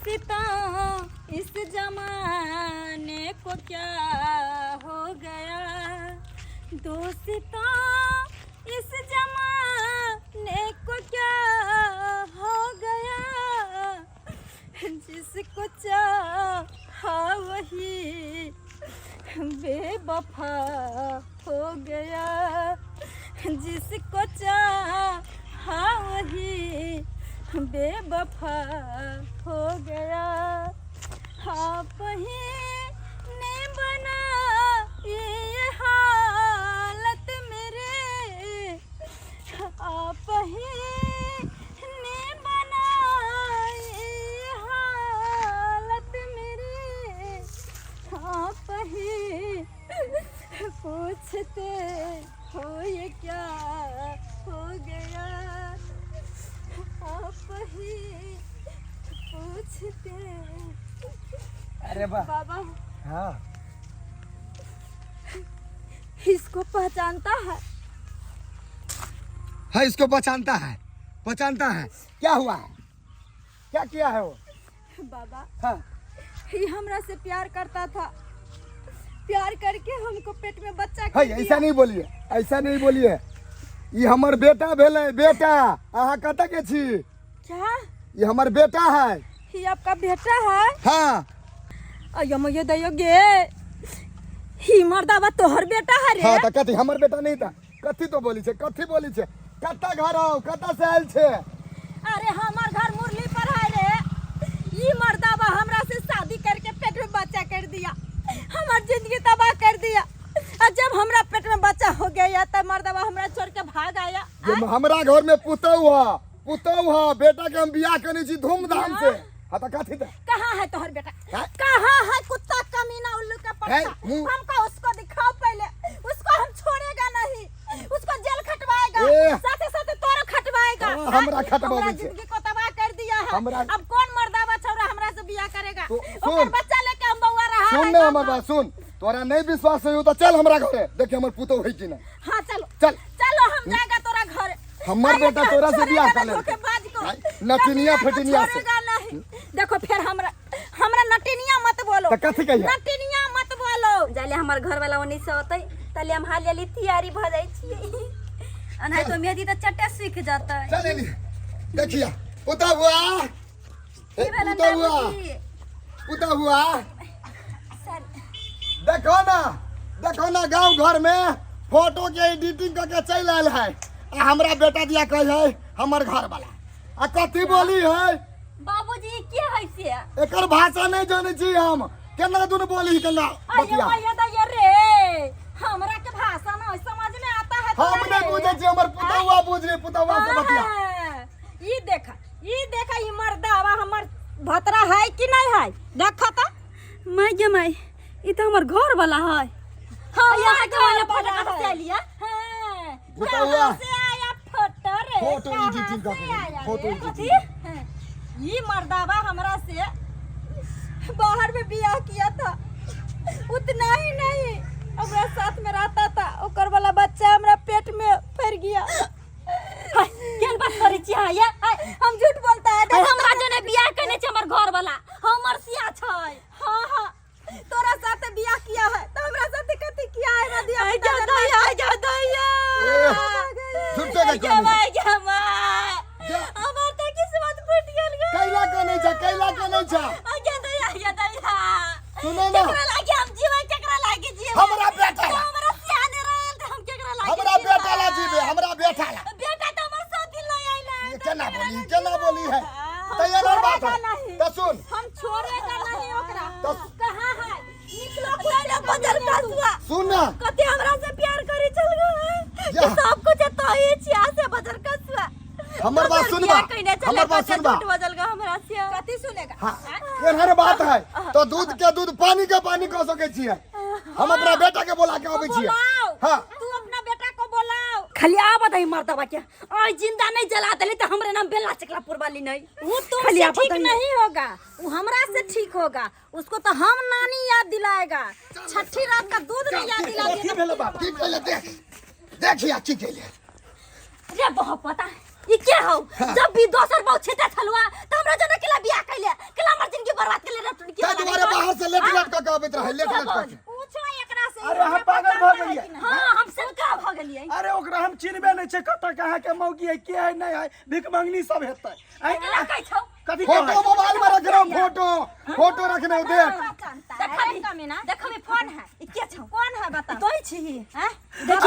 दोस्ता इस जमाने को क्या हो गया, दोस्ता इस जमाने को क्या हो गया, जिसको चाहा वही बेवफा हो गया, जिसको चाहा वही बेवफा हो गया। आप ही ने बना ये हालत मेरे, आप ही ने बना ये हालत मेरे, आप ही पूछते हो ये क्या हो गया, आप ही पूछते। अरे बाबा हाँ इसको पहचानता है इसको पहचानता है क्या हुआ है, क्या किया है वो? बाबा हाँ ये हमरा से प्यार करता था, प्यार करके हमको पेट में बच्चा है, कर दिया। ऐसा नहीं बोलिए ये हमर बेटा भेले, बेटा अहाँ कतऽ के छी? क्या ये हमर बेटा है। ये आपका बेटा है? हाँ अयो मयो दयो गे, ही मर्दावा तोहर बेटा है रे? हाँ तो कथी हमर बेटा नहीं था? कथी तो बोली छे, कत्ता घर आओ, कत्ता से आयल छे? अरे हमार घर मुरली पर है रे, ये मर्दावा हमरा से शादी करके पेट में बच्चा कर दिया, हमार जिंदगी तबाह कर दिया। और जब हमरा पेट में बच्चा हो गया तब मर्दावा हमरा छोड़ के भाग आया। ये हमरा घर में पुतौ हा बेटा के हम बियाह करनी छी धूमधाम से। हाँ तो कथी था? कहाँ है तोहर बेटा? है? कहाँ है कुत्ता कमीना उल्लू का पट्टा? हमको उसको दिखाओ पहले, उसको हम छोड़ेगा नहीं, उसको जेल खटवाएगा, साथे साथे तोरो खटवाएगा। हमरा खटवावे हमरा छे। जिंदगी को तबाह कर दिया है। हमरा- अब कौन मर्दावा छौरा हमरा से बियाह करेगा? तो ओकर सुन। बच्चा लेके हम बउआ रहा सुन है ना गाँव हमर में। बात सुन, तोरा नहीं विश्वास हो तो चल हमरा घरे, देखे हमर पुतौ है कि नहीं। हाँ चलो चल। चलो हम जाएगा तोरा घर। हमर अरे बेटा तोरा से बियाह कर ले। धोखेबाज को। नटनिया फटनिया से। छोड़ेगा नहीं। देखो फिर हमरा नटनिया मत बोलो, तो कथी कहिया? नटनिया मत बोलो। जाले हमर घर वाला ओनी से होतै तले हम हाल लेली तैयारी भ जाई छियै, अनहाय तो मेहदी तो चटे सीख जाता है। चल एली देखिया पुतौ हुआ, पुतौ हुआ देखो ना गांव घर में फोटो के एडिटिंग करके चल आयल है, आ हमरा बेटा दिया कहे है हमर घर वाला, आ कथी बोली है? बाबूजी के है से? एकर भाषा नहीं जाने छी हम, केना दुन बोली केना बतिया? अयो दैया रे, हमरा के भाषा ना समझ में आता है। हम नहीं बुझे छी, हमर पुतौआ बुझे, पुतौआ से बतिया। ई देखा ई मर्दावा हमर भतरा है कि नहीं है? देखा त मैं जे मैं ई तो हमर घर वाला है। हां यहाँ के वाला फोटो कहां से लिया? हां पुतौआ से आया फोटो रे, फोटो एडिटिंग करके, फोटो एडिटिंग। ये मर्दावा हमरा से बाहर में बियाह किया था, उतना ही नहीं हमरा साथ में रहता था, ओकर वाला बच्चा हमरा पेट में फर गया। केन बात करै छी हां? हम झूठ बोलता है। हमरा जने बियाह करने छ हमर घर वाला, हमर सिया छै। हां तोरा साथ बियाह किया है तो हमरा साथ कथि किया है? नदिया जा दैया झूठ से कहै हमर त किस्मत फूट गेल गे। कैला के नहीं छ आगे दैया सुनो ना, केकरा लागे हम जीवन, केकरा लागे जीवन? हमरा बेटा ला, हमरा सियाने रहल त हम केकरा लागे? हमरा बेटा ला जीवे, हमरा बेटा ला। बेटा तो हमर साथ दिल नहीं आइला। ये केना बोली है? तैयार बात है तो सुन, हम छोड़ेगा नहीं ओकरा। तो कहां है? निकलो पहले बजर कसुआ। सुन ना, कते हमरा से प्यार करे चल गए जा। सब कुछ तो ही छिया से बजर कसुआ। हमर बात सुनबा, हमर बात सुनबा। बजल ग हमरा से कथि सुनेगा? हाँ एहन बात है तो दूध के दूध पानी के पानी कह सके छियै। हम अपना बेटा के बोला के आबै छियै। हाँ तू अपना बेटा को बुलाओ। खाली आ बताई मर्दवा के आज जिंदा नहीं जला देली तो हमरे नाम बेला चकलापुर वाली नहीं। वो तुमसे ठीक नहीं होगा, वो हमरा से ठीक होगा। उसको तो हम नानी याद दिलाएगा, छठी रात का दूध नहीं याद की दिलाएगा। भेले बाप, की भेले देखिया की केले। रे बहुत पता है ये क्या हो? जब भी दोसर बहु छेटा छलुआ त हमरा जने केला बियाह कैले, केला हमर जिंदगी के अबैत रहे लेट लेट करके। पूछो एकरा से। अरे हम पागल भ गेलिए। हां हमसे का भ गेलिए। अरे ओकरा हम चिन्हबे नहीं छे कत कहाँ के मौगी है के है नहीं है भिख मंगनी सब हेतै एकरा कहि छौ कथी फोटो मोबाइल में रख रहा हूं, फोटो रखने हो देख। देखबी कमीना देखबी फोन है ई के छौ कौन है बता तोई छी हैं।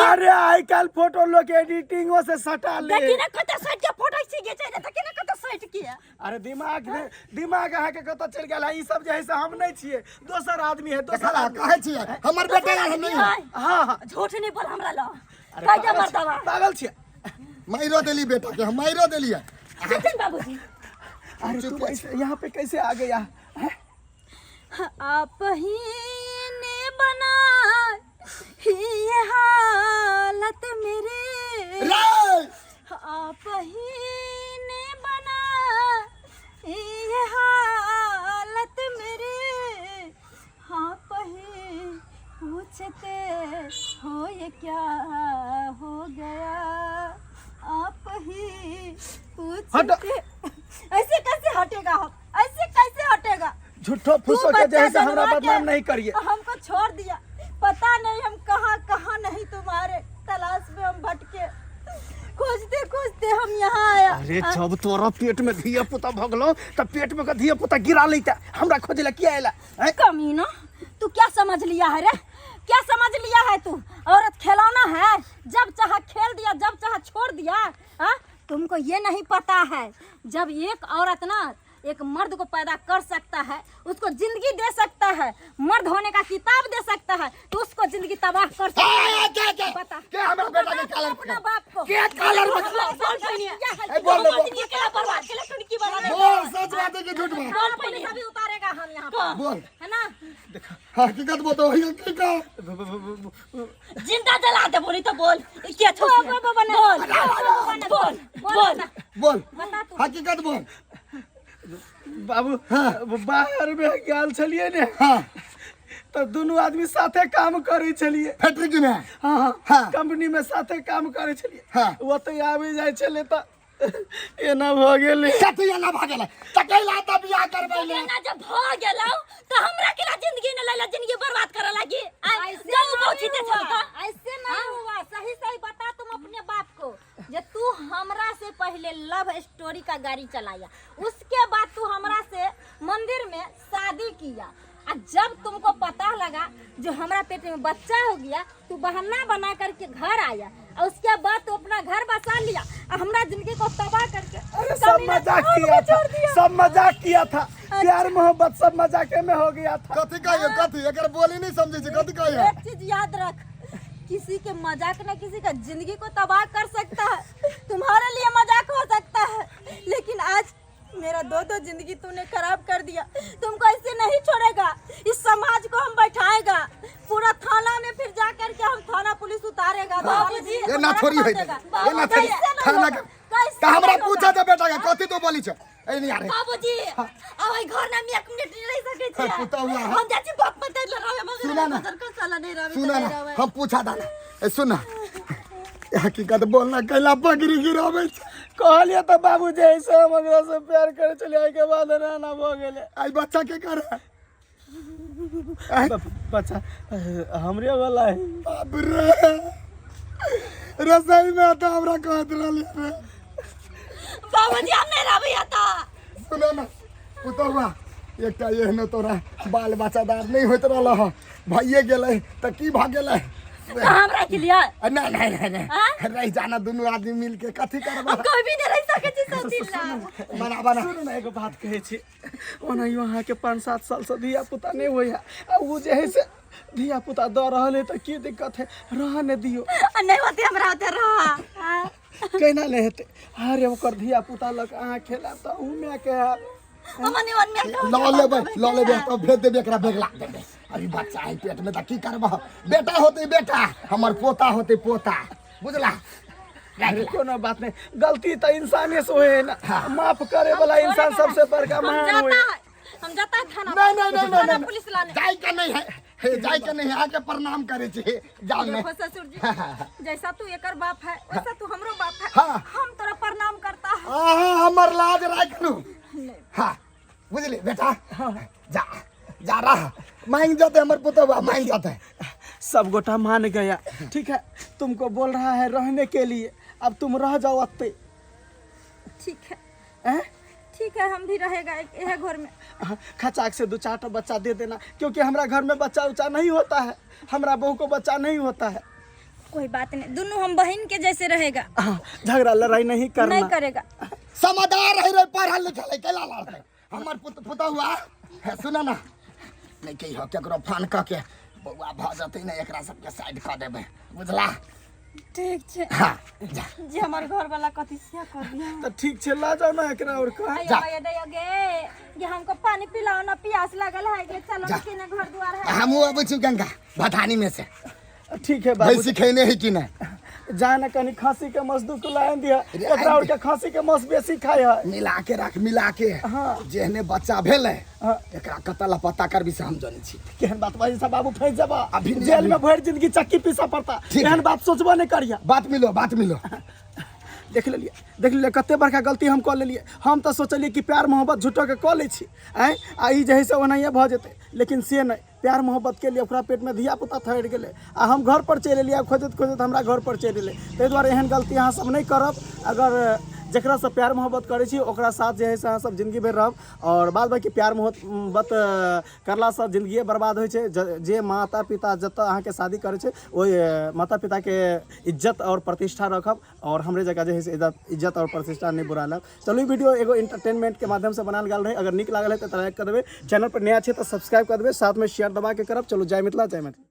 अरे आई काल फोटो लोग एडिटिंगो से सटा ले देखी ना कत साइड के फोटो छी घिचे दे देखी ना कत साइड की है। अरे दिमाग अहाँ के कत चल गेल ई सब जे है से हम नहीं छिए दोसर आदमी है दोसर देखला काहे छियै हमर बेटा है नहीं है। हां झूठ नहीं बोल हमरा लो कह जा मर्दवा पागल छिए माइरो देली बेटा के हम माइरो देलिए। सचिन बाबूजी अरे तू यहाँ पे कैसे आ गया आप ही ने बना ये हालत मेरे रे आप ही ने बना ये हालत मेरे आप ही पूछते हो ये क्या हो गया आप ही पूछते ऐसे कैसे हटेगा हम ऐसे कैसे हटेगा। झूठो फूसो के जैसे हमरा बदनाम नहीं करिए। हमको छोड़ दिया पता नहीं हम कहाँ कहाँ नहीं तुम्हारे तलाश में हम भटके खोजते खोजते हम यहाँ आया। अरे जब तोरा पेट में धिया पुता भगलो तब पेट में का धिया पुता गिरा लेता हमरा खोजे ला क्या आइला कमीना तू क्या समझ लिया है रे क्या समझ लिया है तू औरत खिलौना है जब चाहा खेल दिया जब चाहा छोड़ दिया। हाँ तुमको ये नहीं पता है जब एक औरत ना एक मर्द को पैदा कर सकता है उसको जिंदगी दे सकता है मर्द होने का किताब दे सकता है तो उसको जिंदगी तबाह कर सकता है। बता क्या हमरा बेटा के कलर अपना बाप को क्या कलर में बोल बोल सच बात है कि झूठ बात सभी उतारेगा हम यहाँ पर बोल है ना। हकीकत बताओ हकीकत जिंदा जला दे बोली तो बोल क्या बोल बोल बोल हकीकत बोल। बाबू बाहर में गेल छलिए ने हाँ तो दोनों आदमी साथे काम करे छलिए फैक्ट्री में हाँ हाँ। कंपनी में साथे काम करे छलिए हाँ। वो तो आबे जाय छले त एना भ गेले कथि एना भ गेलै तकैला त बियाह करबैले ना जब भ गेलौ त हमरा केला जिंदगी न लैला जिंदगी बर्बाद करे लगी जाऊ पहुंचते चलता ऐसे नहीं हुआ। सही सही बता तुम अपने बाप को जे तू हमरा से पहले लव स्टोरी का गाड़ी चलाया उसके बाद तू हमरा से मंदिर में शादी किया और जब तुमको पता लगा जो हमारा पेट में बच्चा हो गया तू बहाना बना करके घर आया और उसके बाद तू अपना घर बसा लिया और हमारा जिंदगी को तबाह करके अरे सब मजाक किया था सब मजाक किया था प्यार मोहब्बत सब मजाके में हो गया था। कथि कहियो कथि एकर बोली नहीं समझे छी कथि कहियो। एक चीज याद रख किसी के मजाक ना किसी का जिंदगी को तबाह कर सकता है तुम्हारे लिए मजाक हो सकता है लेकिन आज मेरा दो जिंदगी तूने खराब कर दिया। तुमको ऐसे नहीं छोड़ेगा इस समाज को हम बैठाएगा पूरा थाना में फिर जा करके हम थाना पुलिस उतारेगा। ये ना छोरी है ये ना छोरी थाना का हमरा पूछा था बेटा का कथि तो बोली छ ए नहीं आ रे बाबूजी अब ई घर ना में 1 मिनट नहीं रह सके छी पुता हुआ हम जाची बाप मत लड़ावे मगर सुना ना का साला नहीं रहे सुना ना हम पूछा था ए सुन हकीकत बोलना कैला पगड़ी गिरावे कहलिए तो बाबू जी ऐसे हम एकरा से प्यार करे चले आई के बाद ना भ गेले आई बच्चा के करे बच्चा हमरे वाला है। बाप रे रसोई में आता हमरा कहत रहले रे बाबूजी हम नहीं रहबे आता सुनो ना पुतौआ एकटा एहन तोरा बाल बच्चादार नहीं होत रहल ह भइए गेलै त की भ गेलै हमरा के लिए नहीं नहीं नहीं रह जाना दोनों आदमी मिल के कथी करबा कोई भी नहीं रह सके छी सचिन बना बना सुन ना एगो बात कहे छी ओना यहाँ के 5-7 साल से धिया पुता नहीं होय है वो जे है से धिया पुता द रहल है त की दिक्कत है रहने दियो नहीं होते हमरा होते रहा कहना ले हेते अरे ओकर धिया पुता लग अहाँ खेला त उ में के हमनी मन में ल लेबे तो भेज देबे एकरा बेगला देबे अभी बच्चा है पेट में त की करबा बेटा होते बेटा हमर पोता होते पोता बुझला अरे कोनो बात नहीं गलती तो इंसाने से होए ना माफ करे वाला इंसान सबसे बड़का महान होए हम जाता है थाना नहीं पुलिस लाने जाई के नहीं है हे जाई के नहीं आके प्रणाम करे छी जान में देखो ससुर जी जैसा तू एकर बाप है वैसा तू हमरो बाप है हाँ। हम तोरा प्रणाम करता है आहा हमर लाज राख लू हां बुझली बेटा जा जा रहा मांग जाते हमर पुतवा मांग जाते। सब गोटा मान गया, ठीक है, तुमको बोल रहा है रहने के लिए, अब तुम रह जाओ अत्ते। ठीक है, हैं? ठीक है, हम भी रहेगा यह घर में। खचाक से 2-4 बच्चा दे देना, क्योंकि हमारा घर में बच्चा उच्चा नहीं होता है, हमारा बहू को बच्चा नहीं होता है। कोई बात नहीं, दोनों हम बहन के जैसे रहेगा। झगड़ा लड़ाई नहीं करना। नहीं करेगा। समझदार रह रे, पढ़ल लिखल है, केला लड़ते हमर पुतवा है। सुना ना, नहीं कही हो केकरो फोन क के बउआ भ जतै ना, एकरा सबके साइड क देबै, बुझला? ठीक छे। हाँ जा। जे हमर घर वाला कथी से कर दिया। तो ठीक छे, ला जाओ ना एकरा और का। आया आया दयोगे, ये हमको पानी पिलाओ ना, प्यास लगल है। के चलो ना, केने घर द्वार है। हमहू अबै छी गंगा भटानी में से। ठीक है बाबू, भैंसी खैने है कि नहीं? जाना कनी खसी के मस दू किलो आन दिया, एकरा और के खसी के मस बेसी खाय है। मिला के रख, मिला के। हाँ। जेहने बच्चा भेलै हाँ। एकरा कतला पता करबी से हम जानै छी। केहन बात बाजी सब बाबू, फंस जाबा, अभी नहीं, जेल में भर जिंदगी चक्की पीसा पड़ता। ठीक है। एहन बात सोचबो नहीं करिया। बात मिलो, बात मिलो। देख लिया कते बड़का गलती हम कऽ लेलिए। हम तो सोचलिए कि प्यार मोहब्बत झूठो के कऽ लै छी, आँय आ ई जे है से ओनाहिए भऽ जेतै, लेकिन से नहीं। प्यार मोहब्बत के लिए ओकरा पेट में धिया पुता ठहर गेलै, आ हम घर पर चलि एलिए, खोजत खोजत हमरा घर पर चलि एलै। ताहि दुआरे एहन गलती अहाँ सब नहीं करब। अगर जकरा से प्यार मोहब्बत करै छी ओकरा साथ जे है से अहाँ सब जिंदगी भर रहब, और बाद बाकी प्यार मोहब्बत करला से जिंदगी बर्बाद होइ छै। जे माता पिता जतऽ अहाँ के शादी करै छै, ओहि माता पिता के इज्जत और प्रतिष्ठा रखब, और हमरे जगह जे है से इज्जत और प्रतिष्ठा नहीं बुरा लब। चलो, वीडियो एगो इंटरटेनमेंट के माध्यम से बनाल गेल रहे। अगर निक लागल है तो लाइक कर देबै, चैनल पर नया छै तो सब्सक्राइब कर देबै, साथ में शेयर दबा के करब। चलो, जय मिथिला, जय मैथिली।